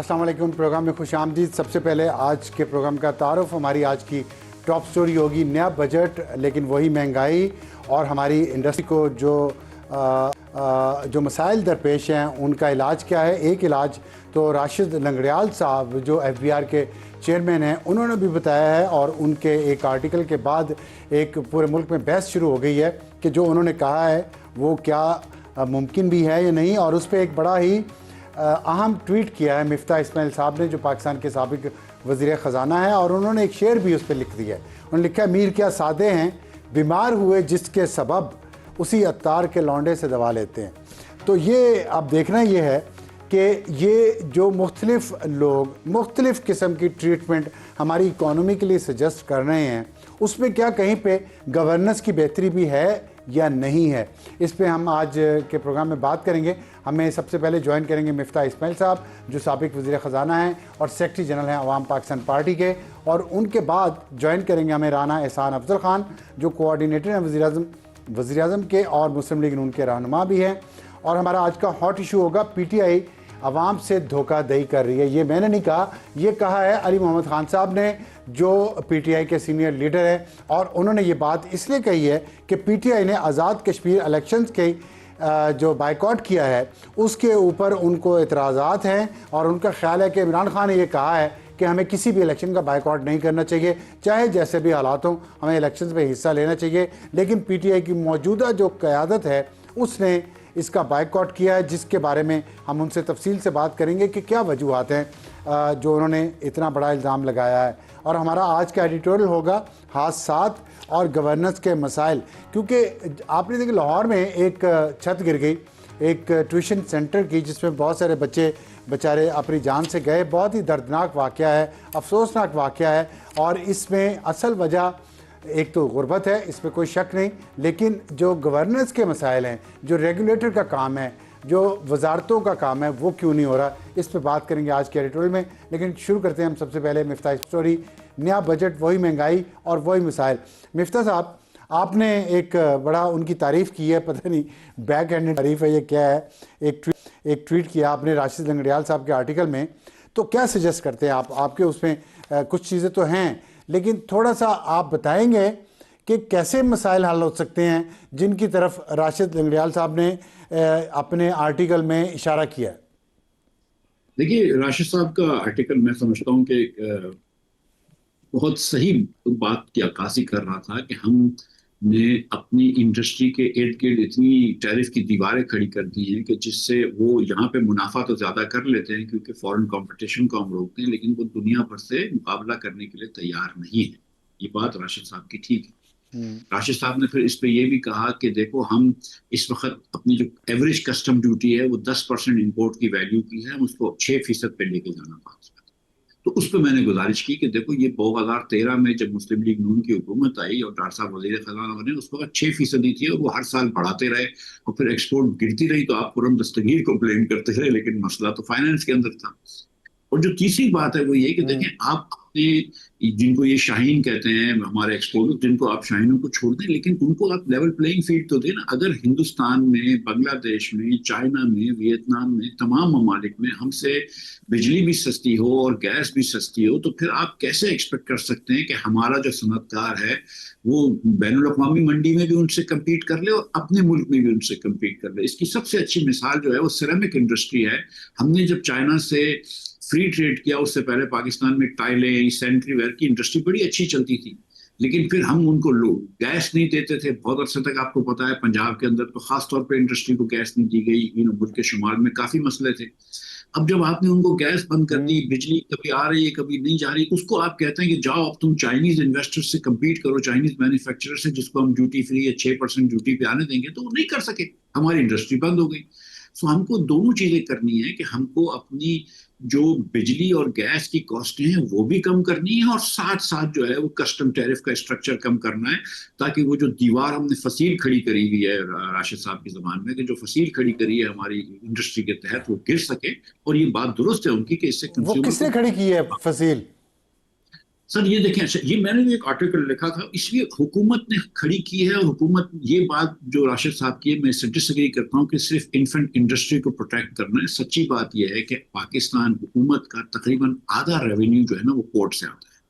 अस्सलाम वालेकुम। प्रोग्राम में खुश आमदीद। सबसे पहले आज के प्रोग्राम का तारुफ, हमारी आज की टॉप स्टोरी होगी नया बजट लेकिन वही महंगाई और हमारी इंडस्ट्री को जो मसाइल दरपेश हैं उनका इलाज क्या है। एक इलाज तो राशिद लंगड़ियाल साहब जो FBR के चेयरमैन हैं उन्होंने भी बताया है और उनके एक आर्टिकल के बाद एक पूरे मुल्क में बहस शुरू हो गई है कि जो उन्होंने कहा है वो क्या मुमकिन भी है या नहीं। और उस पर एक बड़ा ही अहम ट्वीट किया है मिफ्ता इस्माइल साहब ने जो पाकिस्तान के साबिक वज़ीर ख़जाना है, और उन्होंने एक शेर भी उस पर लिख दिया है। उन्होंने लिखा है, मीर क्या सादे हैं बीमार हुए जिसके सबब उसी अत्तार के लौंडे से दवा लेते हैं। तो ये अब देखना ये है कि ये जो मुख्तलिफ लोग मुख्तलिफ किस्म की ट्रीटमेंट हमारी इकॉनमी के लिए सजेस्ट कर रहे हैं उसमें क्या कहीं पे गवर्नेंस की बेहतरी भी है या नहीं है, इस पे हम आज के प्रोग्राम में बात करेंगे। हमें सबसे पहले ज्वाइन करेंगे मिफ्ता इस्माइल साहब जो साबिक वज़ीर ख़जाना हैं और सेक्रेटरी जनरल हैं अवाम पाकिस्तान पार्टी के, और उनके बाद ज्वाइन करेंगे हमें राना एहसान अफजल ख़ान जो कोऑर्डिनेटर हैं वज़ीर आज़म के और मुस्लिम लीग नून के रहनुमा भी हैं। और हमारा आज का हॉट इशू होगा PTI अवाम से धोखाधड़ी कर रही है। ये मैंने नहीं कहा, ये कहा है अली मोहम्मद ख़ान साहब ने जो PTI के सीनियर लीडर हैं, और उन्होंने ये बात इसलिए कही है कि PTI ने आज़ाद कश्मीर इलेक्शंस के जो बाइकआउट किया है उसके ऊपर उनको एतराज़ात हैं और उनका ख्याल है कि इमरान खान ने ये कहा है कि हमें किसी भी इलेक्शन का बाइकआउट नहीं करना चाहिए, चाहे जैसे भी हालात हों हमें इलेक्शंस में हिस्सा लेना चाहिए। लेकिन PTI की मौजूदा जो क़यादत है उसने इसका बाइकआउट किया है, जिसके बारे में हम उनसे तफसील से बात करेंगे कि क्या वजूहात हैं जो उन्होंने इतना बड़ा इल्ज़ाम लगाया है। और हमारा आज का एडिटोरियल होगा हादसात और गवर्नेंस के मसाइल, क्योंकि आपने देखा लाहौर में एक छत गिर गई एक ट्यूशन सेंटर की जिसमें बहुत सारे बच्चे बेचारे अपनी जान से गए। बहुत ही दर्दनाक वाक़या है, अफसोसनाक वाक़या है, और इसमें असल वजह एक तो गुर्बत है, इस पर कोई शक नहीं, लेकिन जो गवर्नेंस के मसाइल हैं, जो रेगुलेटर का काम है, जो वजारतों का काम है, वो क्यों नहीं हो रहा, इस पर बात करेंगे आज के एडिटोरियल में। लेकिन शुरू करते हैं हम सबसे पहले मिफ्ता स्टोरी नया बजट वही महंगाई और वही मसाइल। मिफ्ता साहब, आपने एक बड़ा उनकी तारीफ़ की है, पता नहीं बैक हैंडेड तारीफ़ है ये क्या है, एक ट्वीट किया आपने राशिद लंगड़ियाल साहब के आर्टिकल में। तो क्या सजेस्ट करते हैं आप? आपके उसमें कुछ चीज़ें तो हैं, लेकिन थोड़ा सा आप बताएंगे कि कैसे मसाइल हल हो सकते हैं जिनकी तरफ राशिद लंगड़ियाल साहब ने अपने आर्टिकल में इशारा किया है। देखिए, राशिद साहब का आर्टिकल मैं समझता हूँ कि बहुत सही बात की अक्कासी कर रहा था कि हमने अपनी इंडस्ट्री के इर्द गिर्द इतनी टैरिफ की दीवारें खड़ी कर दी हैं कि जिससे वो यहाँ पे मुनाफा तो ज़्यादा कर लेते हैं क्योंकि फॉरेन कंपटीशन को हम रोकते हैं, लेकिन वो दुनिया भर से मुकाबला करने के लिए तैयार नहीं है। ये बात राशिद साहब की ठीक है। राशिद साहब ने फिर इस पे ये भी कहा कि देखो, हम इस वक्त अपनी जो एवरेज कस्टम ड्यूटी है वो 10% इम्पोर्ट की वैल्यू की है, हम उसको 6% पे लेके जाना पास। तो उस पर मैंने गुजारिश की कि देखो, ये 2013 में जब मुस्लिम लीग नून की हुकूमत आई और डॉक्टर साहब वज़ीर ख़ज़ाना बने, उस वक्त 6% थी और वो हर साल बढ़ाते रहे और फिर एक्सपोर्ट गिरती रही तो आप पुरम दस्तगीर को ब्लेम करते रहे, लेकिन मसला तो फाइनेंस के अंदर था। और जो तीसरी बात है वो ये कि देखें, आप अपने जिनको ये शाहीन कहते हैं हमारे एक्सपोर्टर, जिनको आप शाहीनों को छोड़ दें, लेकिन उनको आप लेवल प्लेइंग फील्ड तो दें ना। अगर हिंदुस्तान में, बांग्लादेश में, चाइना में, वियतनाम में, तमाम ममालिक में हमसे बिजली भी सस्ती हो और गैस भी सस्ती हो, तो फिर आप कैसे एक्सपेक्ट कर सकते हैं कि हमारा जो सनतकार है वो बैनुल अक़वामी मंडी में भी उनसे कम्पीट कर ले और अपने मुल्क में भी उनसे कम्पीट कर ले। इसकी सबसे अच्छी मिसाल जो है वो सिरेमिक इंडस्ट्री है। हमने जब चाइना से फ्री ट्रेड किया, उससे पहले पाकिस्तान में टाइलें, सैनिटरी वेयर की इंडस्ट्री बड़ी अच्छी चलती थी, लेकिन फिर हम उनको गैस नहीं देते थे बहुत अरसे तक। आपको पता है पंजाब के अंदर तो खास तौर पे इंडस्ट्री को गैस नहीं दी गई, मुल्क के शुमाल में काफी मसले थे। अब जब आपने उनको गैस बंद कर दी, बिजली कभी आ रही है कभी नहीं जा रही, उसको आप कहते हैं कि जाओ अब तुम चाइनीज इन्वेस्टर से कम्पीट करो, चाइनीज मैन्युफैक्चरर से, जिसको हम ड्यूटी फ्री या 6% ड्यूटी पे आने देंगे, तो वो नहीं कर सके, हमारी इंडस्ट्री बंद हो गई। सो हमको दोनों चीजें करनी है कि हमको अपनी जो बिजली और गैस की कॉस्टें हैं वो भी कम करनी है और साथ साथ जो है वो कस्टम टैरिफ का स्ट्रक्चर कम करना है, ताकि वो जो दीवार हमने फसील खड़ी करी हुई है राशिद साहब की ज़बान में, कि जो फसील खड़ी करी है हमारी इंडस्ट्री के तहत, वो गिर सके। और ये बात दुरुस्त है उनकी कि इससे वो किसने खड़ी की है फसील? सर ये देखें, अच्छा, ये मैंने भी एक आर्टिकल लिखा था, इसलिए हुकूमत ने खड़ी की है, और हुकूमत ये बात जो राशिद साहब की है मैं इससे डिसएग्री करता हूँ कि सिर्फ इन्फेंट इंडस्ट्री को प्रोटेक्ट करना है। सच्ची बात यह है कि पाकिस्तान हुकूमत का तकरीबन आधा रेवेन्यू जो है ना वो पोर्ट से आता है,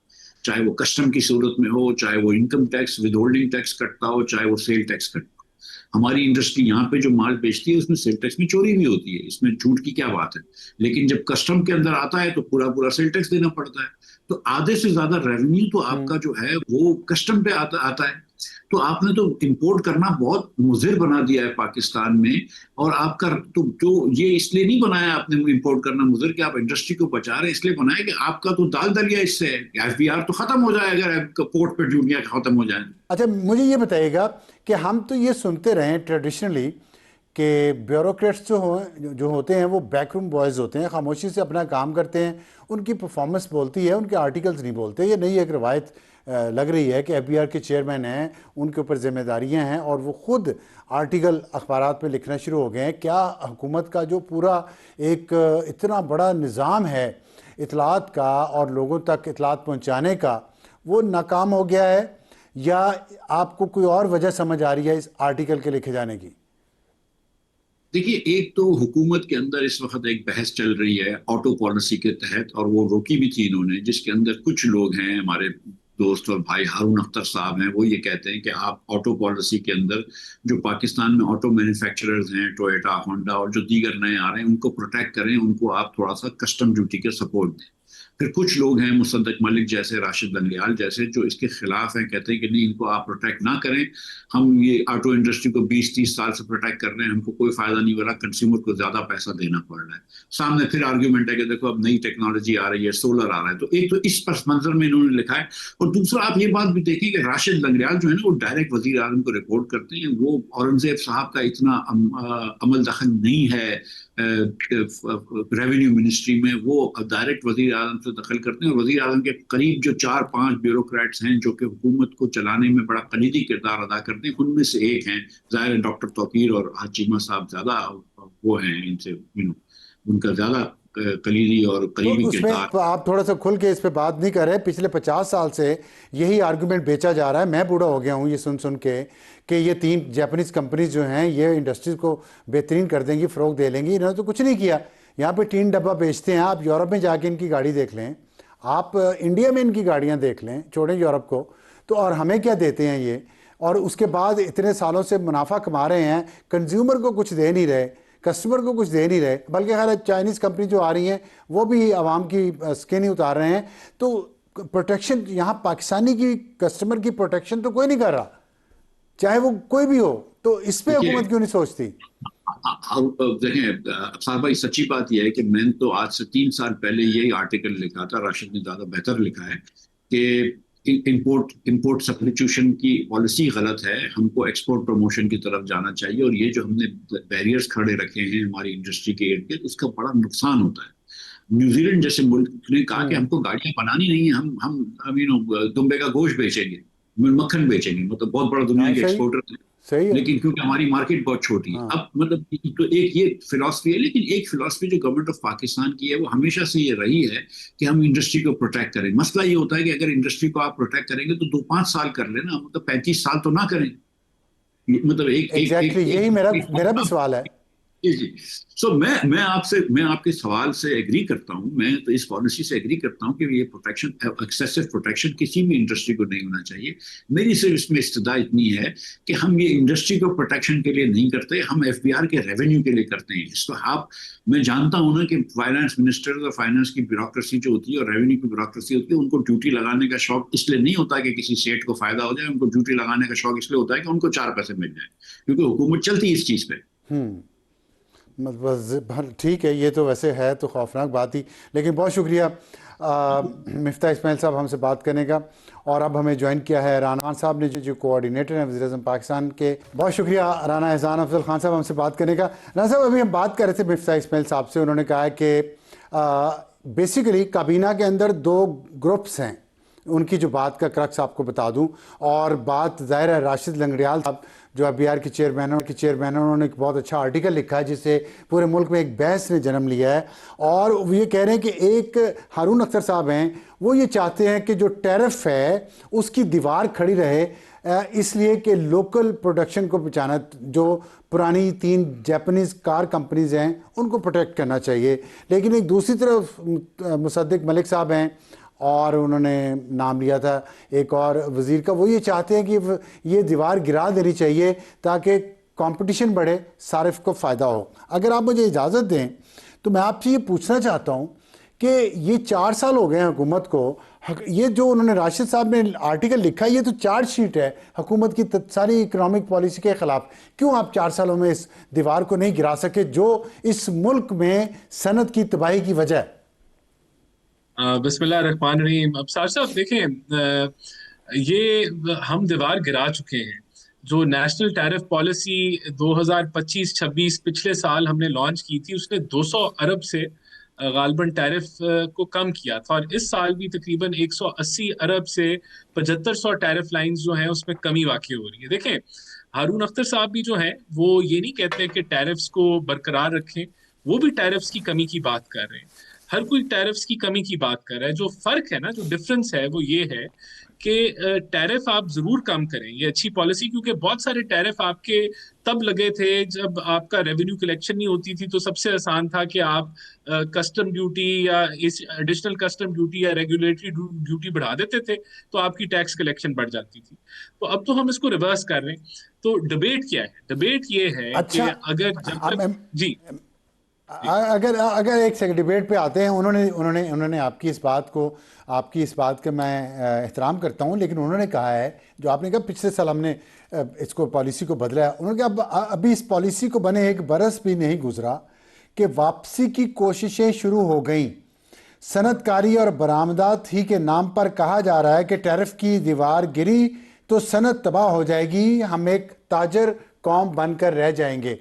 चाहे वो कस्टम की सूरत में हो, चाहे वो income tax with holding tax कटता हो, चाहे वो सेल टैक्स कटता हो। हमारी इंडस्ट्री यहाँ पे जो माल बेचती है उसमें सेल टैक्स में चोरी भी होती है, इसमें झूठ की क्या बात है। लेकिन जब कस्टम के अंदर आता है तो पूरा पूरा सेल टैक्स देना पड़ता है। तो आधे से ज्यादा रेवेन्यू तो आपका जो है वो कस्टम पे आता है। तो आपने तो इंपोर्ट करना बहुत मुजिर बना दिया है पाकिस्तान में। और आपका तो जो ये इसलिए नहीं बनाया आपने इंपोर्ट करना मुजिर कि आप इंडस्ट्री को बचा रहे हैं, इसलिए बनाया कि आपका तो दाल दलिया इससे है। एफबीआर तो खत्म हो जाए अगर पोर्ट पे ड्यूटियां खत्म हो जाए। अच्छा, मुझे ये बताइएगा कि हम तो ये सुनते रहे ट्रेडिशनली कि ब्यूरोक्रेट्स जो होते हैं वो बैकरूम बॉयज़ होते हैं, खामोशी से अपना काम करते हैं, उनकी परफॉर्मेंस बोलती है, उनके आर्टिकल्स नहीं बोलते। ये नई एक रवायत लग रही है कि एफबीआर के चेयरमैन हैं, उनके ऊपर जिम्मेदारियां हैं और वो खुद आर्टिकल अखबारात में लिखना शुरू हो गए हैं। क्या हुकूमत का जो पूरा एक इतना बड़ा निज़ाम है इतलात का और लोगों तक इतलात पहुंचाने का, वो नाकाम हो गया है, या आपको कोई और वजह समझ आ रही है इस आर्टिकल के लिखे जाने की? देखिए, एक तो हुकूमत के अंदर इस वक्त एक बहस चल रही है ऑटो पॉलिसी के तहत, और वो रोकी भी थी इन्होंने, जिसके अंदर कुछ लोग हैं, हमारे दोस्त और भाई हारून अख्तर साहब हैं, वो ये कहते हैं कि आप ऑटो पॉलिसी के अंदर जो पाकिस्तान में ऑटो मैन्युफैक्चरर्स हैं, टोयोटा, होंडा और जो दीगर नए आ रहे हैं, उनको प्रोटेक्ट करें, उनको आप थोड़ा सा कस्टम ड्यूटी के सपोर्ट दें। फिर कुछ लोग हैं, मुसद्दक मलिक जैसे, राशिद लंगड़ियाल जैसे, जो इसके खिलाफ हैं, कहते हैं कि नहीं, इनको आप प्रोटेक्ट ना करें, हम ये ऑटो इंडस्ट्री को 20-30 साल से प्रोटेक्ट कर रहे हैं, हमको कोई फायदा नहीं हो रहा, कंज्यूमर को ज्यादा पैसा देना पड़ रहा है। सामने फिर आर्ग्यूमेंट है कि देखो अब नई टेक्नोलॉजी आ रही है, सोलर आ रहा है। तो एक तो इस पस मंजर में इन्होंने लिखा है, और दूसरा आप ये बात भी देखें कि राशिद लंगड़ियाल जो है ना वो डायरेक्ट वजीर आजम को रिपोर्ट करते हैं। वो औरंगजेब साहब का इतना अमल दखल नहीं है रेवेन्यू मिनिस्ट्री में, वो डायरेक्ट वजीर आजम से दखल करते हैं। और वजीर आजम के करीब जो 4-5 ब्यूरोक्रेट्स हैं जो कि हुकूमत को चलाने में बड़ा कलीदी किरदार अदा करते हैं, उनमें से एक हैं ज़ाहिर डॉक्टर तौकीर, और चीमा साहब ज्यादा वो हैं इनसे, उनका ज्यादा कलीदी और तो करीबी उसमें किरदार। आप थोड़ा सा खुल के इस पे बात नहीं कर रहे। पिछले 50 साल से यही आर्गुमेंट बेचा जा रहा है। मैं बूढ़ा हो गया हूँ ये सुन सुन के कि ये 3 जापानीज कंपनीज जो हैं ये इंडस्ट्रीज को बेहतरीन कर देंगी, फ़रोग दे लेंगी। इन्होंने तो कुछ नहीं किया। यहाँ पे टीन डब्बा बेचते हैं। आप यूरोप में जाके इनकी गाड़ी देख लें, आप इंडिया में इनकी गाड़ियाँ देख लें, छोड़ें यूरोप को। तो और हमें क्या देते हैं ये, और उसके बाद इतने सालों से मुनाफा कमा रहे हैं, कंज्यूमर को कुछ दे नहीं रहे, कस्टमर को कुछ दे नहीं रहे, बल्कि खैर चाइनीज़ कंपनी जो आ रही हैं वो भी आवाम की स्किन ही उतार रहे हैं। तो प्रोटेक्शन यहाँ पाकिस्तानी की कस्टमर की प्रोटेक्शन तो कोई नहीं कर रहा, चाहे वो कोई भी हो। तो इस पे देखिए, हुकूमत क्यों नहीं सोचती? देखें अफसार भाई, सच्ची बात यह है कि मैंने तो आज से 3 साल पहले यही आर्टिकल लिखा था, राशिद ने ज्यादा बेहतर लिखा है, कि इंपोर्ट इंपोर्ट सब्स्टिट्यूशन की पॉलिसी गलत है, हमको एक्सपोर्ट प्रमोशन की तरफ जाना चाहिए। और ये जो हमने बैरियर्स खड़े रखे हैं हमारी इंडस्ट्री के इर्द गिर्द, उसका बड़ा नुकसान होता है। न्यूजीलैंड जैसे मुल्क ने कहा कि हमको गाड़ियां बनानी नहीं है, हम दुम्बे का गोश्त बेचेंगे, मक्खन बेचेंगे, मतलब बहुत बड़ा दुनिया हाँ, के सही, एक्सपोर्टर थे। सही है। लेकिन क्योंकि हमारी मार्केट बहुत छोटी है, हाँ, अब मतलब तो एक ये फिलॉसफी है। लेकिन एक फिलॉसफी जो गवर्नमेंट ऑफ पाकिस्तान की है वो हमेशा से ये रही है कि हम इंडस्ट्री को प्रोटेक्ट करें। मसला ये होता है कि अगर इंडस्ट्री को आप प्रोटेक्ट करेंगे तो 2-5 साल कर लेना, मतलब 35 साल तो ना करें। मतलब एक एक एक, एग्जैक्टली, यही मेरा एक, मेरा भी एक सवाल है। जी जी। सो मैं आपके सवाल से एग्री करता हूं, मैं तो इस पॉलिसी से एग्री करता हूं कि ये प्रोटेक्शन, एक्सेसिव प्रोटेक्शन किसी भी इंडस्ट्री को नहीं होना चाहिए। मेरी सिर्फ इसमें इस्तदा इतनी है कि हम ये इंडस्ट्री को प्रोटेक्शन के लिए नहीं करते, हम एफबीआर के रेवेन्यू के लिए करते हैं। इसको आप, मैं जानता हूं ना कि फाइनेंस मिनिस्टर और फाइनेंस की ब्यूरोक्रेसी जो होती है और रेवेन्यू की ब्यूरोक्रेसी होती है, उनको ड्यूटी लगाने का शौक इसलिए नहीं होता कि किसी सेठ को फायदा हो जाए, उनको ड्यूटी लगाने का शौक इसलिए होता है कि उनको 4 पैसे मिल जाए, क्योंकि हुकूमत चलती है इस चीज पे। मतलब ठीक है, ये तो वैसे है तो खौफनाक बात ही। लेकिन बहुत शुक्रिया मिफ्ता इस्माइल साहब हमसे बात करने का। और अब हमें ज्वाइन किया है राना खान साहब ने, जो कोऑर्डिनेटर हैं वज़ीर-ए-आज़म पाकिस्तान के। बहुत शुक्रिया राना एहसान अफजल खान साहब हमसे बात करने का। राना साहब, अभी हम बात कर रहे थे मिफ्ता इस्माइल साहब से, उन्होंने कहा है कि बेसिकली काबीना के अंदर 2 ग्रुप्स हैं। उनकी जो बात का क्रक्स आपको बता दूं, और बात ज़ाहिर है राशिद लंगड़ियाल साहब जो एफबीआर के चेयरमैन उन्होंने एक बहुत अच्छा आर्टिकल लिखा है जिससे पूरे मुल्क में एक बहस ने जन्म लिया है। और वो ये कह रहे हैं कि एक हारून अख्तर साहब हैं, वो ये चाहते हैं कि जो टैरिफ है उसकी दीवार खड़ी रहे, इसलिए कि लोकल प्रोडक्शन को बचाना, जो पुरानी 3 जापानीज़ कार कंपनीज़ हैं उनको प्रोटेक्ट करना चाहिए। लेकिन एक दूसरी तरफ मुसद्दिक मलिक साहब हैं और उन्होंने नाम लिया था एक और वज़ीर का, वो ये चाहते हैं कि ये दीवार गिरा देनी चाहिए ताकि कंपटीशन बढ़े, सारिफ को फ़ायदा हो। अगर आप मुझे इजाज़त दें तो मैं आपसे ये पूछना चाहता हूँ कि ये 4 साल हो गए हैं हुकूमत को, ये जो उन्होंने राशिद साहब ने आर्टिकल लिखा है ये तो चार्जशीट है हुकूमत की सारी इकोनॉमिक पॉलिसी के ख़िलाफ़। क्यों आप 4 सालों में इस दीवार को नहीं गिरा सके जो इस मुल्क में सनत की तबाही की वजह है? बिस्मिल्लाह रहमान रहीम। अब साहब देखें, ये हम दीवार गिरा चुके हैं। जो नेशनल टैरिफ पॉलिसी 2025-26 पिछले साल हमने लॉन्च की थी, उसने 200 अरब से गालबन टैरिफ को कम किया था, और इस साल भी तकरीबन 180 अरब से 7500 टैरिफ लाइंस जो हैं उसमें कमी वाक़ई हो रही है। देखें, हारून अख्तर साहब भी जो हैं वो ये नहीं कहते कि टैरिफ्स को बरकरार रखें, वो भी टैरिफ्स की कमी की बात कर रहे हैं। हर कोई टैरिफ्स की कमी की बात कर रहा है। जो फर्क है ना, जो डिफरेंस है वो ये है कि टैरिफ आप जरूर कम करें, ये अच्छी पॉलिसी, क्योंकि बहुत सारे टैरिफ आपके तब लगे थे जब आपका रेवेन्यू कलेक्शन नहीं होती थी, तो सबसे आसान था कि आप कस्टम ड्यूटी या इस एडिशनल कस्टम ड्यूटी या रेगुलेटरी ड्यूटी बढ़ा देते थे, तो आपकी टैक्स कलेक्शन बढ़ जाती थी। तो अब तो हम इसको रिवर्स कर रहे हैं। तो डिबेट क्या है? डिबेट ये है अच्छा, कि अगर जब तक जी अगर अगर एक सेकंड डिबेट पे आते हैं, उन्होंने उन्होंने उन्होंने आपकी इस बात का मैं एहतराम करता हूं, लेकिन उन्होंने कहा है जो आपने कहा पिछले साल हमने इसको पॉलिसी को बदला है, उन्होंने कहा अभी इस पॉलिसी को बने 1 बरस भी नहीं गुजरा कि वापसी की कोशिशें शुरू हो गई। सनतकारी और बरामदात ही के नाम पर कहा जा रहा है कि टैरिफ की दीवार गिरी तो सनत तबाह हो जाएगी, हम एक ताजर कौम बनकर रह जाएंगे।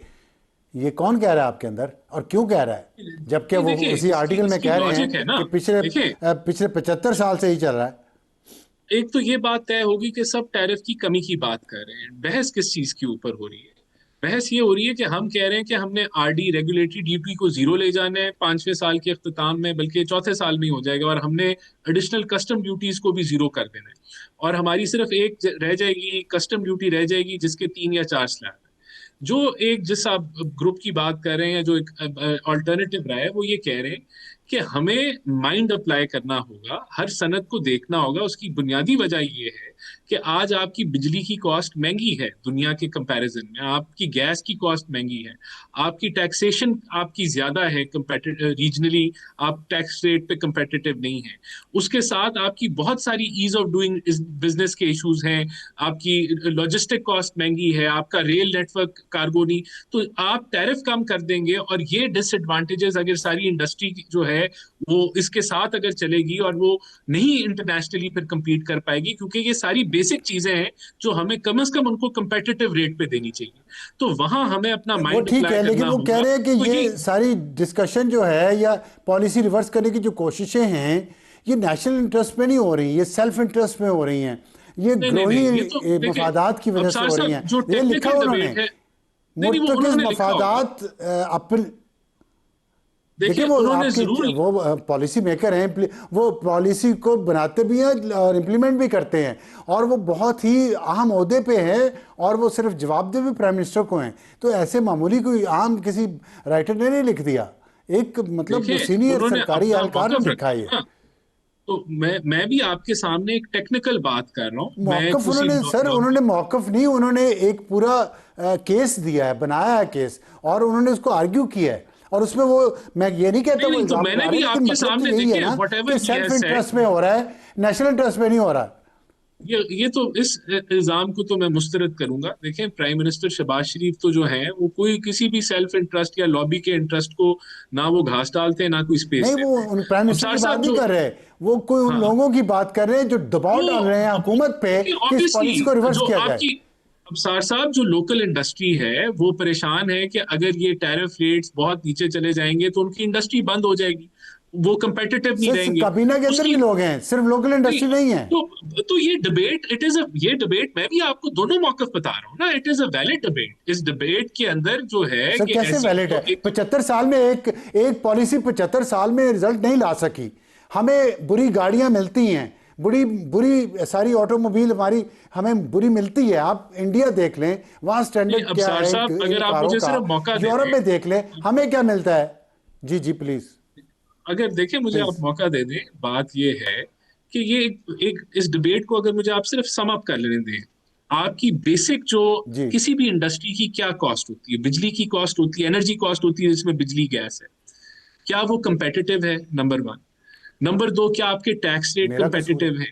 ये कौन कह रहा है आपके अंदर, और क्यों कह रहा है, जबकि वो उसी आर्टिकल में कह रहे हैं कि पिछले 75 साल से ही चल रहा है। एक तो ये बात तय होगी कि सब टैरिफ की कमी की बात कर रहे हैं। बहस किस चीज के ऊपर हो रही है? बहस ये हो रही है कि हम कह रहे हैं कि हमने आरडी रेगुलेटरी ड्यूटी को 0 ले जाना है 5वें साल के अख्ताम में, बल्कि चौथे साल में ही हो जाएगा, और हमने एडिशनल कस्टम ड्यूटीज को भी 0 कर देना है, और हमारी सिर्फ एक रह जाएगी, कस्टम ड्यूटी रह जाएगी, जिसके 3 या 4 स्लैब। जो एक जिस आप ग्रुप की बात कर रहे हैं, जो एक अल्टरनेटिव रहा है, वो ये कह रहे हैं कि हमें माइंड अप्लाई करना होगा, हर सनत को देखना होगा। उसकी बुनियादी वजह ये है कि आज आपकी बिजली की कॉस्ट महंगी है दुनिया के कंपैरिजन में, आपकी गैस की कॉस्ट महंगी है, आपकी टैक्सेशन आपकी ज्यादा है रीजनली, आप टैक्स रेट पे कंपेटिटिव नहीं है। उसके साथ आपकी बहुत सारी ईज ऑफ डूइंग बिजनेस के इश्यूज हैं, आपकी लॉजिस्टिक कॉस्ट महंगी है, आपका रेल नेटवर्क कार्गो नहीं। तो आप टैरिफ कम कर देंगे, और ये डिसएडवांटेजेस अगर सारी इंडस्ट्री जो है वो इसके साथ अगर चलेगी, और वो नहीं इंटरनेशनली फिर compete कर पाएगी, क्योंकि ये सारी बेसिक चीजें हैं जो हमें कम से कम उनको कंपेटिटिव रेट पे देनी चाहिए। तो वहां हमें अपना वो माइंड ठीक अप्लाई है, करना लेकिन वो होगा। कह रहे हैं कि तो ये सारी डिस्कशन जो है या पॉलिसी रिवर्स करने की जो कोशिशें हैं, ये नेशनल इंटरेस्ट में नहीं हो रही, ये सेल्फ इंटरेस्ट में हो रही हैं, ये ग्रोही मफादात की वजह से हो रही हैं। ये लिखा उन्होंने, मुर्तकिज़ मफादात अपने। देखिए, वो आपकी वो पॉलिसी मेकर हैं, वो पॉलिसी को बनाते भी हैं और इम्प्लीमेंट भी करते हैं, और वो बहुत ही अहम ओहदे पे हैं, और वो सिर्फ जवाबदेह भी प्राइम मिनिस्टर को हैं। तो ऐसे मामूली कोई आम किसी राइटर ने नहीं लिख दिया, एक मतलब सीनियर सरकारी एहलकार ने लिखा है। तो मैं भी आपके सामने एक टेक्निकल बात कर रहा हूँ। मौकफ उन्होंने मौकफ नहीं, उन्होंने एक पूरा केस दिया है, बनाया है केस, और उन्होंने उसको आर्ग्यू किया है, और उसमें वो, मैं ये नहीं कहता वो तो मैंने भी आपके सामने यही है ना कि सेल्फ इंटरेस्ट में हो रहा है, नेशनल इंटरेस्ट में नहीं हो रहा। ये तो इस इल्जाम को तो मैं मुस्तरद करूंगा। देखें, प्राइम मिनिस्टर शहबाज शरीफ तो जो है वो कोई किसी भी सेल्फ इंटरेस्ट या लॉबी के इंटरेस्ट को ना वो घास डालते हैं, ना कोई स्पेस नहीं, वो उन प्राइम मिनिस्टर की बात नहीं कर रहे, वो कोई उन लोगों की बात कर रहे हैं जो दबाव डाल रहे हैं हुकूमत पे कि इस पॉलिसी को रिवर्स किया जाए। अब सार साहब, जो लोकल इंडस्ट्री है वो परेशान है कि अगर ये टैरिफ रेट्स बहुत नीचे चले जाएंगे तो उनकी इंडस्ट्री बंद हो जाएगी। वो कंपेटिटिव नहीं सिर्फ रहेंगे। काबीना के अंदर भी लोग हैं, सिर्फ लोकल इंडस्ट्री नहीं है। तो ये डिबेट ये डिबेट मैं भी आपको दोनों मौकफ बता रहा हूँ ना, it is a valid debate. इस डिबेट के अंदर जो है सर कि कैसे ऐसी वैलिड तो है? 75 साल में एक पॉलिसी 75 साल में रिजल्ट नहीं ला सकी। हमें बुरी गाड़ियां मिलती हैं, बुरी बुरी सारी ऑटोमोबाइल हमारी हमें बुरी मिलती है। आप इंडिया देख लें, वहाँ स्टैंडर्ड क्या अबसार है साहब, इन अगर आप कारों मुझे का। सिर्फ मौका दे यूरोप दें, में देख लें, हमें क्या मिलता है। जी जी प्लीज अगर देखिए मुझे आप प्लीज। मौका दे दें, बात ये है कि ये एक इस डिबेट को अगर मुझे आप सिर्फ सम अप कर लेने दें, आपकी बेसिक जो जी किसी भी इंडस्ट्री की क्या कॉस्ट होती है, बिजली की कॉस्ट होती है, एनर्जी कॉस्ट होती है जिसमें बिजली गैस है, क्या वो कंपेटिटिव है? Number one. नंबर दो, क्या आपके टैक्स रेट मेरा कसूर है, कंपेटिटिव है?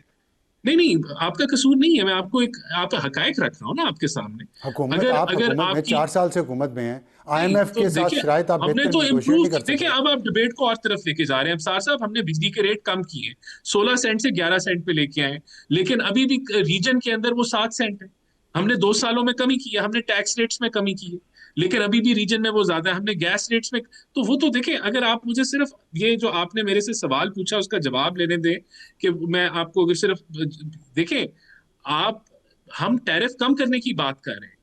नहीं नहीं, आपका कसूर नहीं है, मैं आपको एक आप हकायक रख रहा हूँ ना आपके सामने। हुकूमत अगर आप अगर हुकूमत में आपकी 4 साल से हुकूमत में है। नहीं, IMF तो के साथ देखिए शायद आप हमने बेहतर तो निगोशिएट इम्प्रूव नहीं कर देखिए, सके। अब आप डिबेट को और तरफ लेके जा रहे हैं। सार साहब, हमने बिजली के रेट कम किए, 16 सेंट से 11 सेंट पे लेके आए, लेकिन अभी भी रीजन के अंदर वो 7 सेंट है। हमने 2 सालों में कमी की है, हमने टैक्स रेट्स में कमी की है, लेकिन अभी भी रीजन में वो ज्यादा है। हमने गैस रेट्स में, तो वो तो देखें, अगर आप मुझे सिर्फ ये जो आपने मेरे से सवाल पूछा उसका जवाब लेने दें, कि मैं आपको अगर सिर्फ देखें, आप हम टैरिफ कम करने की बात कर रहे हैं,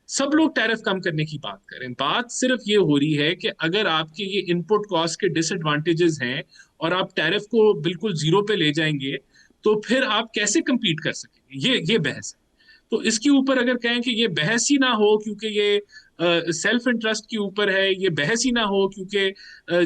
सब लोग टैरिफ कम करने की बात करें, बात सिर्फ ये हो रही है कि अगर आपके ये इनपुट कॉस्ट के डिसएडवांटेजेस हैं और आप टैरिफ को बिल्कुल जीरो पे ले जाएंगे, तो फिर आप कैसे compete कर सकेंगे? ये बहस है। तो इसके ऊपर अगर कहें कि ये बहस ही ना हो क्योंकि ये सेल्फ इंटरेस्ट के ऊपर है, ये बहस ही ना हो क्योंकि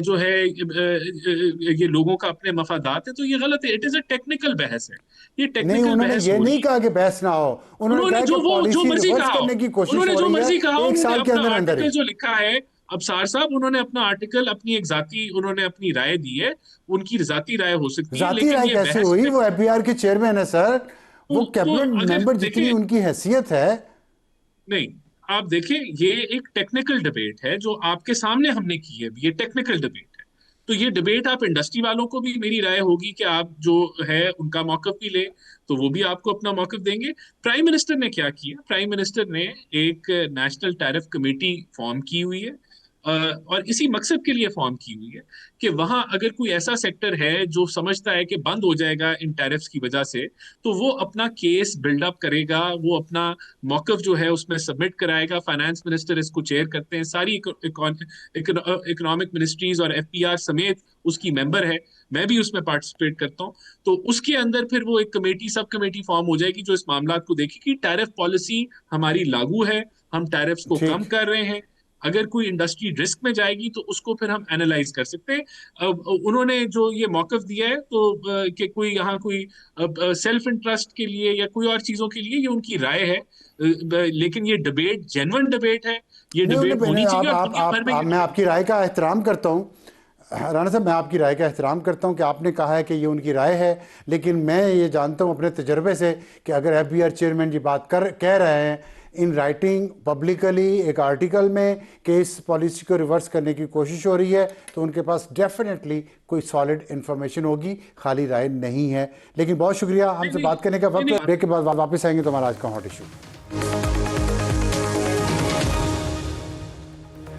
जो है ये लोगों का अपने मफादात है, तो ये गलत है। इट इज अ टेक्निकल बहस है, ये नहीं, टेक्निकल उन्होंने बहस ये हो नहीं रही है। कहा कि बहस ना हो। उन्होंने उन्होंने कहा कि जो पॉलिसी मर्जी रिवर्स कहा हो, करने की कोशिश उन्होंने हो जो रही है मर्जी कहा हो, 1 साल उन्होंने के अपना अंदर अंदर आर्टिकल ही। जो लिखा है, अबसार साहब, उन्होंने अपना आर्टिकल अपनी एक जाती, उन्होंने अपनी राय दी है, उनकी जाती राय हो सकती है, जाती लेकिन राय ये कैसे बहस हुई? वो FBR के चेयरमैन है सर, वो तो कैबिनेट अगर मेंबर जितनी देखें, उनकी हैसियत है। नहीं, आप देखें, ये एक टेक्निकल डिबेट है जो आपके सामने हमने की है, ये टेक्निकल डिबेट है। तो ये डिबेट आप इंडस्ट्री वालों को भी, मेरी राय होगी कि आप जो है उनका मौकफ भी ले, तो वो भी आपको अपना मौकफ देंगे। प्राइम मिनिस्टर ने क्या किया? प्राइम मिनिस्टर ने एक नेशनल टैरिफ कमेटी फॉर्म की हुई है, और इसी मकसद के लिए फॉर्म की हुई है कि वहां अगर कोई ऐसा सेक्टर है जो समझता है कि बंद हो जाएगा इन टैरिफ्स की वजह से, तो वो अपना केस बिल्डअप करेगा, वो अपना मौकफ जो है उसमें सबमिट कराएगा। फाइनेंस मिनिस्टर इसको चेयर करते हैं, सारी इकोनॉमिक मिनिस्ट्रीज और FPR समेत उसकी मेंबर है, मैं भी उसमें पार्टिसिपेट करता हूँ। तो उसके अंदर फिर वो एक कमेटी, सब कमेटी फॉर्म हो जाएगी जो इस मामला को देखेगी। टैरिफ पॉलिसी हमारी लागू है, हम टैरिफ्स को कम ठीक। कर रहे हैं, अगर कोई इंडस्ट्री रिस्क में जाएगी तो उसको फिर हम एनालाइज कर सकते हैं। उन्होंने जो ये मौकफ दिया है, तो कि कोई यहाँ कोई सेल्फ इंटरेस्ट के लिए या कोई और चीजों के लिए, ये उनकी राय है, लेकिन ये डिबेट जेन्युइन डिबेट है, ये नहीं डिबेट होनी चाहिए, और दुनिया भर में ये मैं आपकी राय का एहतराम करता हूँ राणा साहब, मैं आपकी राय का एहतराम करता हूं कि आपने कहा है कि ये उनकी राय है, लेकिन मैं ये जानता हूं अपने तजर्बे से कि अगर FBR चेयरमैन जी बात कह रहे हैं इन राइटिंग पब्लिकली एक आर्टिकल में कि इस पॉलिसी को रिवर्स करने की कोशिश हो रही है, तो उनके पास डेफिनेटली कोई सॉलिड इन्फॉर्मेशन होगी, खाली राय नहीं है। लेकिन बहुत शुक्रिया हमसे बात करने का। वक्त ब्रेक के बाद वापस आएंगे तो हमारा आज का हॉट इशू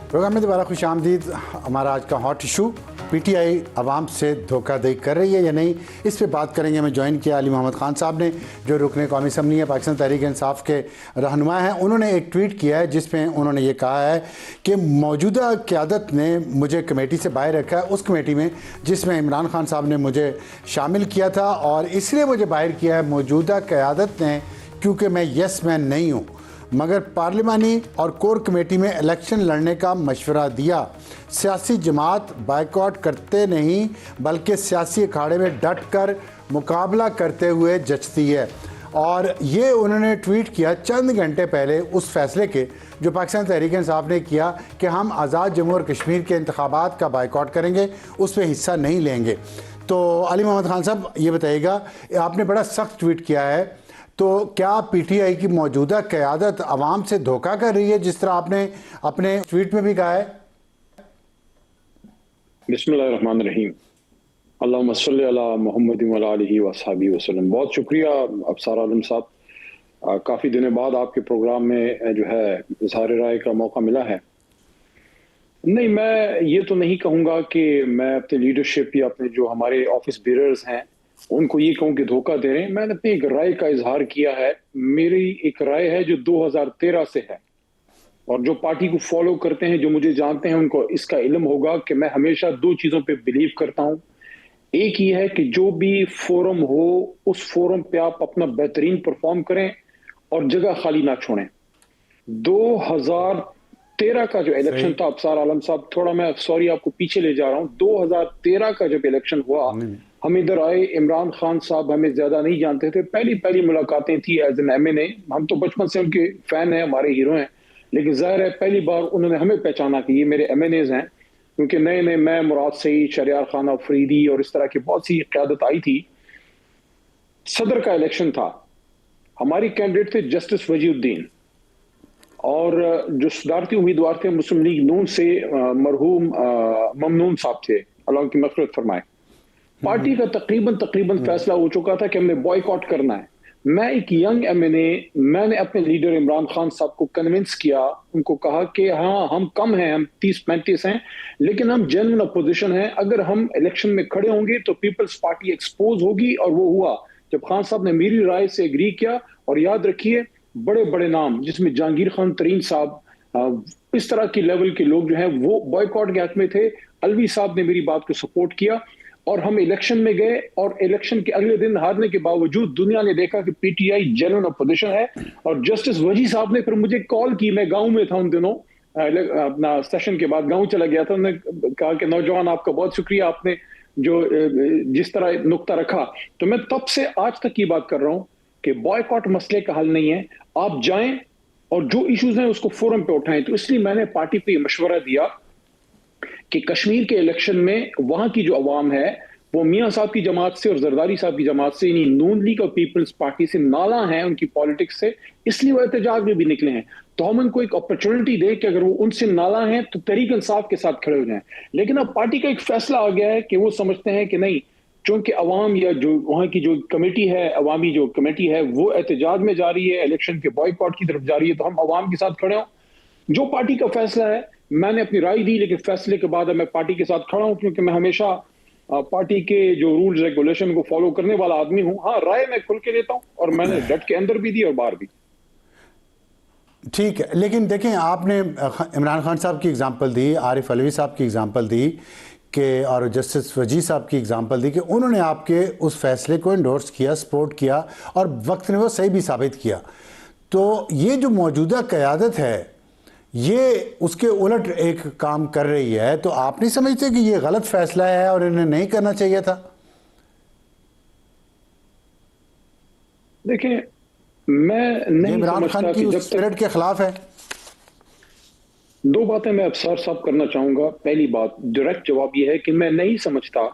प्रोग्राम में दोबारा खुश आमदीद। हमारा आज का हॉट इशू PTI आवाम से धोखाधड़ी कर रही है या नहीं, इस पे बात करेंगे। हमें ज्वाइन किया अली मोहम्मद खान साहब ने, जो रुकने कौमी असम्बली है, पाकिस्तान तहरीक इंसाफ के रहनुमा हैं। उन्होंने एक ट्वीट किया है जिसमें उन्होंने ये कहा है कि मौजूदा क़यादत ने मुझे कमेटी से बाहर रखा है, उस कमेटी में जिसमें इमरान खान साहब ने मुझे शामिल किया था, और इसलिए मुझे बाहर किया है मौजूदा क़यादत ने क्योंकि मैं येस मैन नहीं हूँ, मगर पार्लिमानी और कोर कमेटी में इलेक्शन लड़ने का मशवरा दिया। सियासी जमात बायकॉट करते नहीं बल्कि सियासी अखाड़े में डट कर मुकाबला करते हुए जचती है। और ये उन्होंने ट्वीट किया चंद घंटे पहले उस फैसले के जो पाकिस्तान तहरीक इंसाफ ने किया कि हम आज़ाद जम्मू और कश्मीर के इंतखाबात का बायकॉट करेंगे, उस पर हिस्सा नहीं लेंगे। तो अली मोहम्मद खान साहब ये बताइएगा, आपने बड़ा सख्त ट्वीट किया है, तो क्या PTI की मौजूदा क़यादत अवाम से धोखा कर रही है, जिस तरह आपने अपने ट्वीट में भी कहा है? बिस्मिल्लाहिर्रहमानिर्रहीम, अल्लाहुम्मा सल्ली अला मुहम्मद व अला आलिहि व अस्हाबिहि वसल्लम। बहुत शुक्रिया अबसार आलम साहब, काफ़ी दिनों बाद आपके प्रोग्राम में जो है इज़हार राय का मौका मिला है। नहीं, मैं ये तो नहीं कहूंगा कि मैं अपने लीडरशिप या अपने जो हमारे ऑफिस बेरर्स हैं उनको ये कहूं कि धोखा दे रहे हैं। मैंने अपनी एक राय का इजहार किया है। मेरी एक राय है जो 2013 से है, और जो पार्टी को फॉलो करते हैं, जो मुझे जानते हैं, उनको इसका इल्म होगा कि मैं हमेशा दो चीजों पे बिलीव करता हूं। एक ये है कि जो भी फोरम हो उस फोरम पे आप अपना बेहतरीन परफॉर्म करें और जगह खाली ना छोड़ें। 2013 का जो इलेक्शन था, अफसार आलम साहब, थोड़ा मैं सॉरी आपको पीछे ले जा रहा हूं। 2013 का जब इलेक्शन हुआ, हम इधर आए, इमरान खान साहब हमें ज्यादा नहीं जानते थे, पहली मुलाकातें थी एज एन MNA। हम तो बचपन से उनके फैन हैं, हमारे हीरो हैं, लेकिन जाहिर है पहली बार उन्होंने हमें पहचाना कि ये मेरे MNAs हैं, क्योंकि नए नए मैं, मुराद सईद, शरियार खान अफरीदी और इस तरह की बहुत सी क़यादत आई थी। सदर का इलेक्शन था, हमारी कैंडिडेट थे जस्टिस वजीउद्दीन, और जो सदारती उम्मीदवार थे मुस्लिम लीग नून से मरहूम ममनून साहब थे, अल्लाह उनकी मग़फ़िरत फरमाए। पार्टी का तकरीबन फैसला हो चुका था कि हमने बॉयकॉट करना है। मैं एक यंग MNA, मैंने अपने लीडर इमरान खान साहब को कन्विंस किया, उनको कहा कि हाँ हम कम हैं, हम 30-35 हैं, लेकिन हम जेन्युइन अपोजिशन हैं। अगर हम इलेक्शन में खड़े होंगे तो पीपल्स पार्टी एक्सपोज होगी। और वो हुआ जब खान साहब ने मेरी राय से एग्री किया। और याद रखिए, बड़े बड़े नाम जिसमें जहांगीर खान तरीन साहब, इस तरह की लेवल के लोग जो हैं वो बॉयकॉट के हक में थे। अलवी साहब ने मेरी बात को सपोर्ट किया और हम इलेक्शन में गए। और इलेक्शन के अगले दिन हारने के बावजूद दुनिया ने देखा कि PTI जेन्युइन अपोजिशन है। और जस्टिस वजी साहब ने फिर मुझे कॉल की, मैं गांव में था उन दिनों, अपना सेशन के बाद गांव चला गया था। उन्होंने कहा कि नौजवान, आपका बहुत शुक्रिया, आपने जो जिस तरह नुक्ता रखा। तो मैं तब से आज तक की बात कर रहा हूं कि बॉयकॉट मसले का हल नहीं है, आप जाएं और जो इश्यूज हैं उसको फोरम पे उठाएं। तो इसलिए मैंने पार्टी पे मशवरा दिया कि कश्मीर के इलेक्शन में वहां की जो अवाम है वो मियां साहब की जमात से और जरदारी साहब की जमात से, यानी नून लीग और पीपल्स पार्टी से नाला है उनकी पॉलिटिक्स से, इसलिए वो एहतजाज में भी निकले हैं। तो हम उनको एक अपॉर्चुनिटी दें कि अगर वो उनसे नाला है तो तहरीक इंसाफ के साथ खड़े हो जाएं। लेकिन अब पार्टी का एक फैसला आ गया है कि वो समझते हैं कि नहीं, चूंकि अवाम या जो वहां की जो कमेटी है, अवामी जो कमेटी है, वो एहतजाज में जा रही है, इलेक्शन के बॉयकॉट की तरफ जा रही है, तो हम अवाम के साथ खड़े हों। जो पार्टी का फैसला है, मैंने अपनी राय दी, लेकिन फैसले के बाद मैं पार्टी के साथ खड़ा हूं, क्योंकि मैं हमेशा पार्टी के जो रूल्स रेगुलेशन को फॉलो करने वाला आदमी हूं। हाँ, राय मैं खुल के देता हूं और मैंने डट के अंदर भी दी और बाहर भी। ठीक है, लेकिन देखें, आपने इमरान खान साहब की एग्जांपल दी, आरिफ अलवी साहब की एग्जांपल दी कि, और जस्टिस वजी साहब की एग्जांपल दी कि उन्होंने आपके उस फैसले को एंडोर्स किया, सपोर्ट किया और वक्त में वो सही भी साबित किया। तो ये जो मौजूदा क़यादत है ये उसके उलट एक काम कर रही है, तो आप नहीं समझते कि ये गलत फैसला है और इन्हें नहीं करना चाहिए था? देखिए, मैं नहीं इमरान खान की उस स्पिरिट के खिलाफ है। दो बातें मैं अफसर साहब करना चाहूंगा। पहली बात, डायरेक्ट जवाब यह है कि मैं नहीं समझता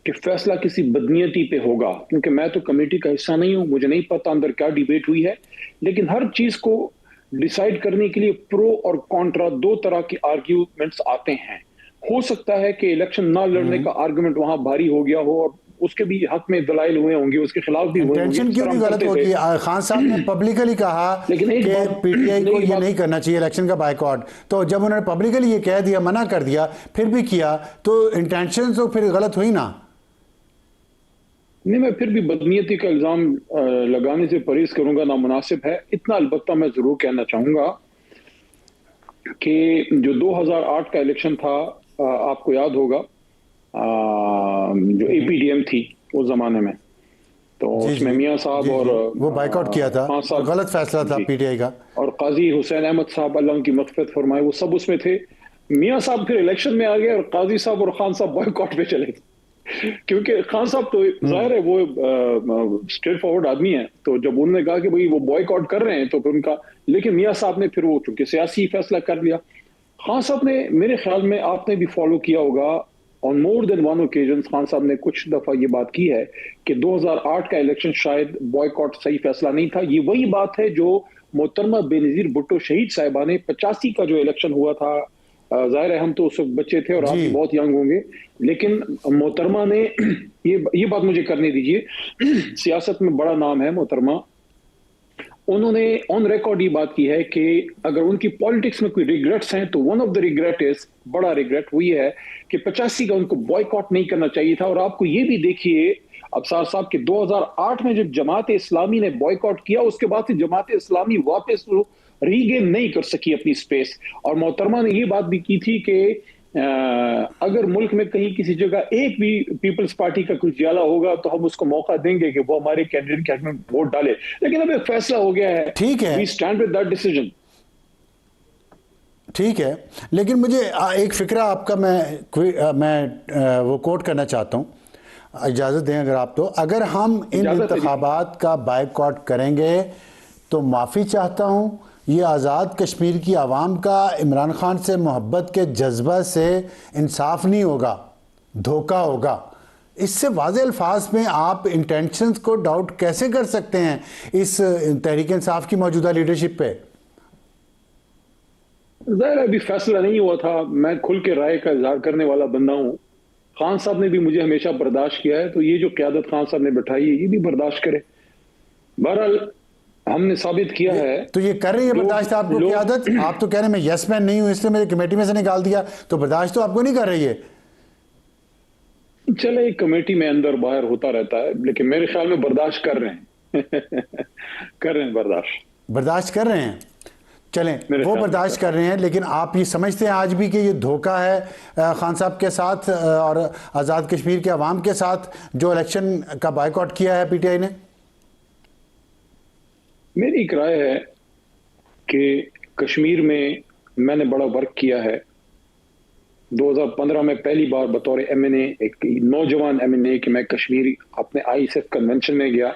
कि फैसला किसी बदनीयती पे होगा, क्योंकि मैं तो कमेटी का हिस्सा नहीं हूं, मुझे नहीं पता अंदर क्या डिबेट हुई है। लेकिन हर चीज को डिसाइड करने के लिए प्रो और कॉन्ट्रा दो तरह के आर्ग्यूमेंट्स आते हैं। हो सकता है कि इलेक्शन ना लड़ने का आर्गुमेंट वहां भारी हो गया हो और उसके भी हक में दलाइल हुए होंगे, उसके खिलाफ भी हुए होंगे। इंटेंशन क्यों नहीं गलत होती? खान साहब ने पब्लिकली कहा कि PTI को ये नहीं करना चाहिए इलेक्शन का बायकॉट, तो जब उन्होंने पब्लिकली ये कह दिया, मना कर दिया, फिर भी किया, तो इंटेंशन तो फिर गलत हुई ना? नहीं, मैं फिर भी बदनीयती का इल्जाम लगाने से परहेज करूंगा, नामुनासिब है। इतना अलबत्ता मैं जरूर कहना चाहूंगा कि जो 2008 का इलेक्शन था, आपको याद होगा, जो APDM थी उस जमाने में, तो उसमें मियां साहब और वो बायकॉट किया था, गलत फैसला था PTI का, और काजी हुसैन अहमद साहब, अल्लाह उनकी मग़फ़िरत फरमाए, वो सब उसमें थे। मियां साहब फिर इलेक्शन में आ गए और काजी साहब और खान साहब बॉयकॉट पे चले गए, क्योंकि खान साहब तो जाहिर है वो स्ट्रेट फॉरवर्ड आदमी है। तो जब उन्होंने कहा कि भाई वो बॉयकॉट कर रहे हैं तो फिर उनका, लेकिन मियां साहब ने फिर वो चूंकि सियासी फैसला कर लिया। खान साहब ने, मेरे ख्याल में आपने भी फॉलो किया होगा, on more than one occasion Khan साहब ने कुछ दफा ये बात की है कि 2008 का इलेक्शन शायद बॉयकॉट सही फैसला नहीं था। ये वही बात है जो मोहतरमा बेनजीर भुट्टो शहीद साहिबा ने 85 का जो इलेक्शन हुआ था, जाहिर है हम तो उस वक्त बच्चे थे और आप भी बहुत यंग होंगे, लेकिन मोहतरमा ने ये बात मुझे करने दीजिए, सियासत में बड़ा नाम है मोहतरमा, उन्होंने ऑन रिकॉर्ड ये बात की है कि अगर उनकी पॉलिटिक्स में कोई रिग्रेट्स हैं तो one of the regret is, बड़ा रिग्रेट वो ये है कि 85 का उनको बॉयकॉट नहीं करना चाहिए था। और आपको ये भी देखिए अबसार साहब कि 2008 में जब जमात इस्लामी ने बॉयकॉट किया, उसके बाद से जमात इस्लामी वापस रीगेन नहीं कर सकी अपनी स्पेस। और मोहतरमा ने ये बात भी की थी कि अगर मुल्क में कहीं किसी जगह एक भी पीपल्स पार्टी का कुछ ज्यादा होगा तो हम उसको मौका देंगे कि वो हमारे कैंडिडेट के हक में वोट डाले। लेकिन अब एक फैसला हो गया है, ठीक है, we stand with that decision. ठीक है, लेकिन मुझे एक फिक्रा आपका मैं वो कोट करना चाहता हूँ, इजाज़त दें अगर आप। तो अगर हम इन इंतखाबात का बायकॉट करेंगे तो माफ़ी चाहता हूँ, ये आज़ाद कश्मीर की आवाम का इमरान खान से मोहब्बत के जज्बा से इंसाफ नहीं होगा, धोखा होगा। इससे वाज़े अल्फाज में आप इंटेंशंस को डाउट कैसे कर सकते हैं इस तहरीक इंसाफ की मौजूदा लीडरशिप पे? ज़ाहिर अभी फैसला नहीं हुआ था, मैं खुल के राय का इजहार करने वाला बंदा हूँ। खान साहब ने भी मुझे हमेशा बर्दाश्त किया है, तो ये जो क़यादत खान साहब ने बैठाई है ये भी बर्दाश्त करे। बहरहाल हमने साबित किया है। तो ये कर रही है बर्दाश्त आपको क़यादत? आप तो कह रहे हैं मैं यस मैन नहीं हूं इसलिए मेरी कमेटी में से निकाल दिया, तो बर्दाश्त तो आपको नहीं कर रही है। चले कमेटी में अंदर बाहर होता रहता है, लेकिन मेरे ख्याल में बर्दाश्त कर रहे हैं कर रहे हैं, बर्दाश्त कर रहे हैं। चलें, वो बर्दाश्त कर रहे हैं, लेकिन आप ये समझते हैं आज भी कि ये धोखा है खान साहब के साथ और आज़ाद कश्मीर के अवाम के साथ जो इलेक्शन का बायकॉट किया है पीटीआई ने? मेरी एक राय है कि कश्मीर में मैंने बड़ा वर्क किया है। 2015 में पहली बार बतौर एमएनए, एक नौजवान एमएनए, कि मैं कश्मीर अपने आईएसएफ कन्वेंशन में गया।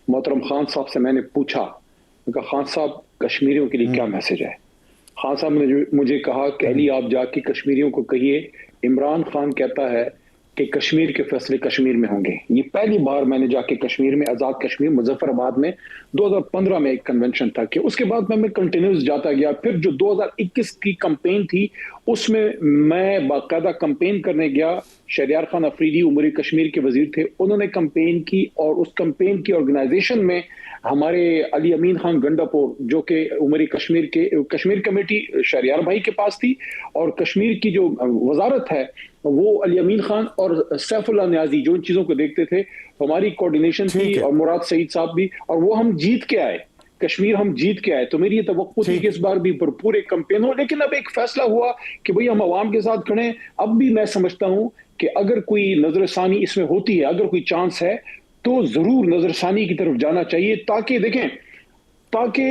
मोहतरम खान साहब से मैंने पूछा, खान साहब कश्मीरियों के लिए क्या मैसेज है? खान साहब ने मुझे कहा कि अली आप जाके कश्मीरियों को कहिए इमरान खान कहता है कि कश्मीर के फैसले कश्मीर में होंगे। ये पहली बार मैंने जाके कश्मीर में, आज़ाद कश्मीर मुजफ्फराबाद में 2015 में एक कन्वेंशन था कि उसके बाद मैं कंटिन्यूस जाता गया। फिर जो 2021 की कैंपेन थी उसमें मैं बाकायदा कैंपेन करने गया। शहरियार खान अफरीदी उमरी कश्मीर के वजीर थे, उन्होंने कैंपेन की और उस कैंपेन की ऑर्गेनाइजेशन में हमारे अली अमीन खान गंडापुर जो कि उमरी कश्मीर कमेटी शहरियार भाई के पास थी, और कश्मीर की जो वजारत है वो अली अमीन खान और सैफुल्लाह न्याजी जो इन चीजों को देखते थे, हमारी कोऑर्डिनेशन थी, और मुराद सईद साहब भी, और वो हम जीत के आए। कश्मीर हम जीत के आए, तो मेरी ये तवक्को थी कि इस बार भी भरपूर एक कैंपेन हो। लेकिन अब एक फैसला हुआ कि भाई हम अवाम के साथ खड़े हैं। अब भी मैं समझता हूं कि अगर कोई नजरसानी इसमें होती है, अगर कोई चांस है, तो जरूर नजरसानी की तरफ जाना चाहिए, ताकि देखें, ताकि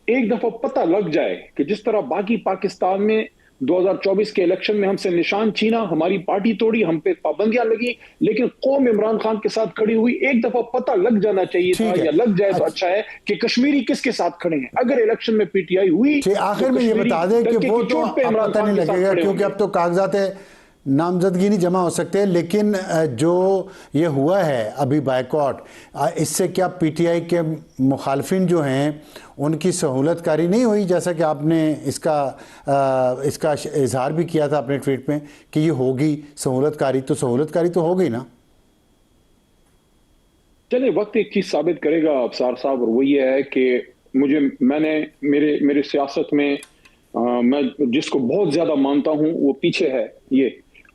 एक दफा पता लग जाए कि जिस तरह बाकी पाकिस्तान में 2024 के इलेक्शन में हमसे निशान छीना, हमारी पार्टी तोड़ी, हम पे पाबंदियां लगी, लेकिन कौम इमरान खान के साथ खड़ी हुई। एक दफा पता लग जाना चाहिए था, या लग जाए तो अच्छा है कि कश्मीरी किसके साथ खड़े हैं। अगर इलेक्शन में पीटीआई हुई, आखिर में ये बता दें कि वो तो पता नहीं लगेगा, क्योंकि अब तो कागजात नामजदगी नहीं जमा हो सकते। लेकिन जो ये हुआ है अभी बायकॉट, इससे क्या पीटीआई के मुखालफिन जो हैं उनकी सहूलतकारी नहीं हुई? जैसा कि आपने इसका इजहार भी किया था अपने ट्वीट में कि ये होगी सहूलतकारी, तो सहूलतकारी तो हो गई ना। चलिए, वक्त एक चीज साबित करेगा अबसार साहब, और वो ये है कि मैंने मेरे सियासत में मैं जिसको बहुत ज्यादा मानता हूं वो पीछे है, ये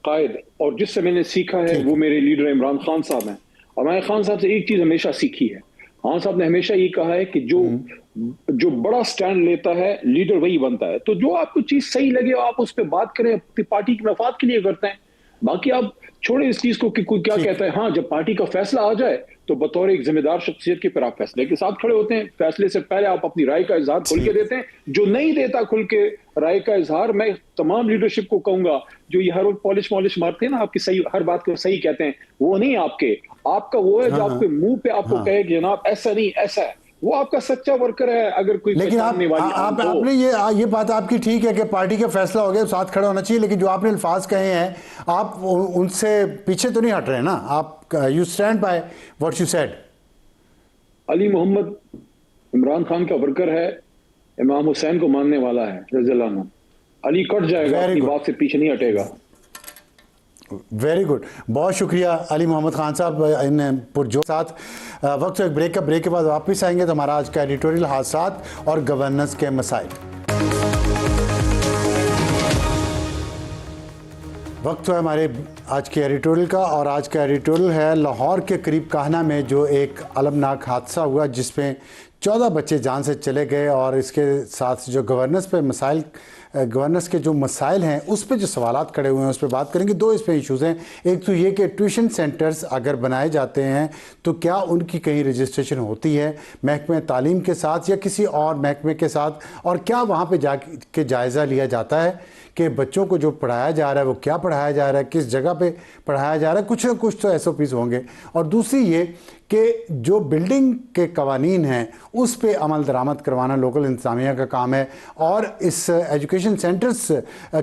कायद, और जिससे मैंने सीखा है वो मेरे लीडर इमरान खान साहब हैं। और मैंने खान साहब से एक चीज हमेशा सीखी है। खान साहब ने हमेशा ये कहा है कि जो बड़ा स्टैंड लेता है लीडर वही बनता है। तो जो आपको चीज सही लगे आप उस पर बात करें, पार्टी के मफाद के लिए करते हैं। बाकी आप छोड़े इस चीज को कि कोई क्या कहता है। हाँ, जब पार्टी का फैसला आ जाए तो बतौर एक जिम्मेदार शख्सियत के फिर आप फैसले के साथ खड़े होते हैं। फैसले से पहले आप अपनी राय का इजहार खुल के देते हैं। जो नहीं देता खुल के राय का इजहार, मैं तमाम लीडरशिप को कहूंगा जो ये हर रोज पॉलिश मारते हैं ना, आपकी सही हर बात को सही कहते हैं, वो नहीं आपका वो है जो आपके मुंह पे आपको कहे कि जनाब ऐसा नहीं ऐसा है, वो आपका सच्चा वर्कर है। अगर कोई लेकिन आपने ये बात आपकी ठीक है कि पार्टी का फैसला हो गया साथ खड़ा होना चाहिए, लेकिन जो आपने अल्फाज कहे हैं आप उनसे पीछे तो नहीं हट रहे ना, आप you stand by what you said. Ali Mohammad Imran Khan का वर्कर है, इमाम हुसैन को मानने वाला है रज़ियल्लाहु अन्हु। अली कट जाएगा, अपनी बात से पीछे नहीं हटेगा। वेरी गुड, बहुत शुक्रिया अली मोहम्मद खान साहब इन पुरजोर साथ। वक्त एक ब्रेक के बाद वापस आएंगे तो हमारा आज का एडिटोरियल हादसात और गवर्नेंस के मसाइल। वक्त है हमारे आज के एडिटोरियल का, और आज का एडिटोरियल है लाहौर के करीब काहना में जो एक अलमनाक हादसा हुआ जिसमें 14 बच्चे जान से चले गए, और इसके साथ जो गवर्नेंस के जो मसाइल हैं उस पर जो सवालात खड़े हुए हैं उस पर बात करेंगे। दो इसमें इश्यूज़ हैं। एक तो ये कि ट्यूशन सेंटर्स अगर बनाए जाते हैं तो क्या उनकी कहीं रजिस्ट्रेशन होती है महकमे तालीम के साथ या किसी और महकमे के साथ, और क्या वहाँ पे जाके जायज़ा लिया जाता है कि बच्चों को जो पढ़ाया जा रहा है वो क्या पढ़ाया जा रहा है, किस जगह पे पढ़ाया जा रहा है। कुछ ना कुछ तो SOPs होंगे। और दूसरी ये कि जो बिल्डिंग के कवानीन हैं उस पे अमल दरामद करवाना लोकल इंतज़ामिया का काम है, और इस एजुकेशन सेंटर्स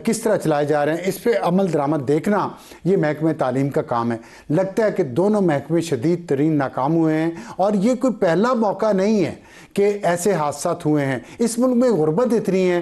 किस तरह चलाए जा रहे हैं इस पे अमल दरामद देखना ये महकमे तालीम का काम है। लगता है कि दोनों महकमे शदीद तरीन नाकाम हुए हैं, और ये कोई पहला मौका नहीं है कि ऐसे हादसा हुए हैं। इस मुल्क में गुर्बत इतनी है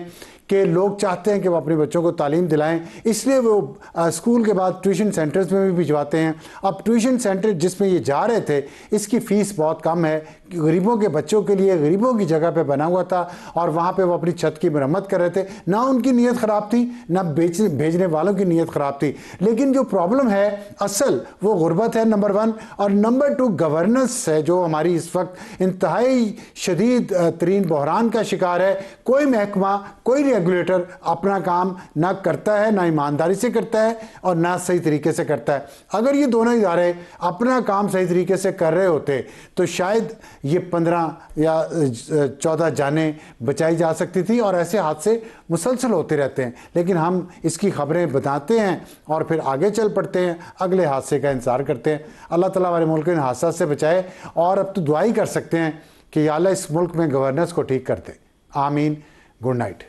कि लोग चाहते हैं कि वो अपने बच्चों को तालीम दिलाएं, इसलिए वो स्कूल के बाद ट्यूशन सेंटर्स में भी भिजवाते हैं। अब ट्यूशन सेंटर जिसमें ये जा रहे थे इसकी फ़ीस बहुत कम है, गरीबों के बच्चों के लिए गरीबों की जगह पे बना हुआ था, और वहाँ पे वो अपनी छत की मरम्मत कर रहे थे। ना उनकी नीयत ख़राब थी, ना भेजने वालों की नीयत ख़राब थी, लेकिन जो प्रॉब्लम है असल वो गुर्बत है नंबर 1, और नंबर 2 गवर्नेंस है जो हमारी इस वक्त इंतहाई शदीद तरीन बहरान का शिकार है। कोई महकमा, कोई रेगुलेटर अपना काम ना करता है, ना ईमानदारी से करता है और ना सही तरीके से करता है। अगर ये दोनों इदारे अपना काम सही तरीके से कर रहे होते तो शायद ये 15 या 14 जानें बचाई जा सकती थी, और ऐसे हादसे मुसलसल होते रहते हैं। लेकिन हम इसकी खबरें बताते हैं और फिर आगे चल पड़ते हैं, अगले हादसे का इंतज़ार करते हैं। अल्लाह ताला हमारे मुल्क को इन हादसा से बचाए, और अब तो दुआ ही कर सकते हैं कि या अल्लाह इस मुल्क में गवर्नेंस को ठीक कर दे। आमीन। Good night.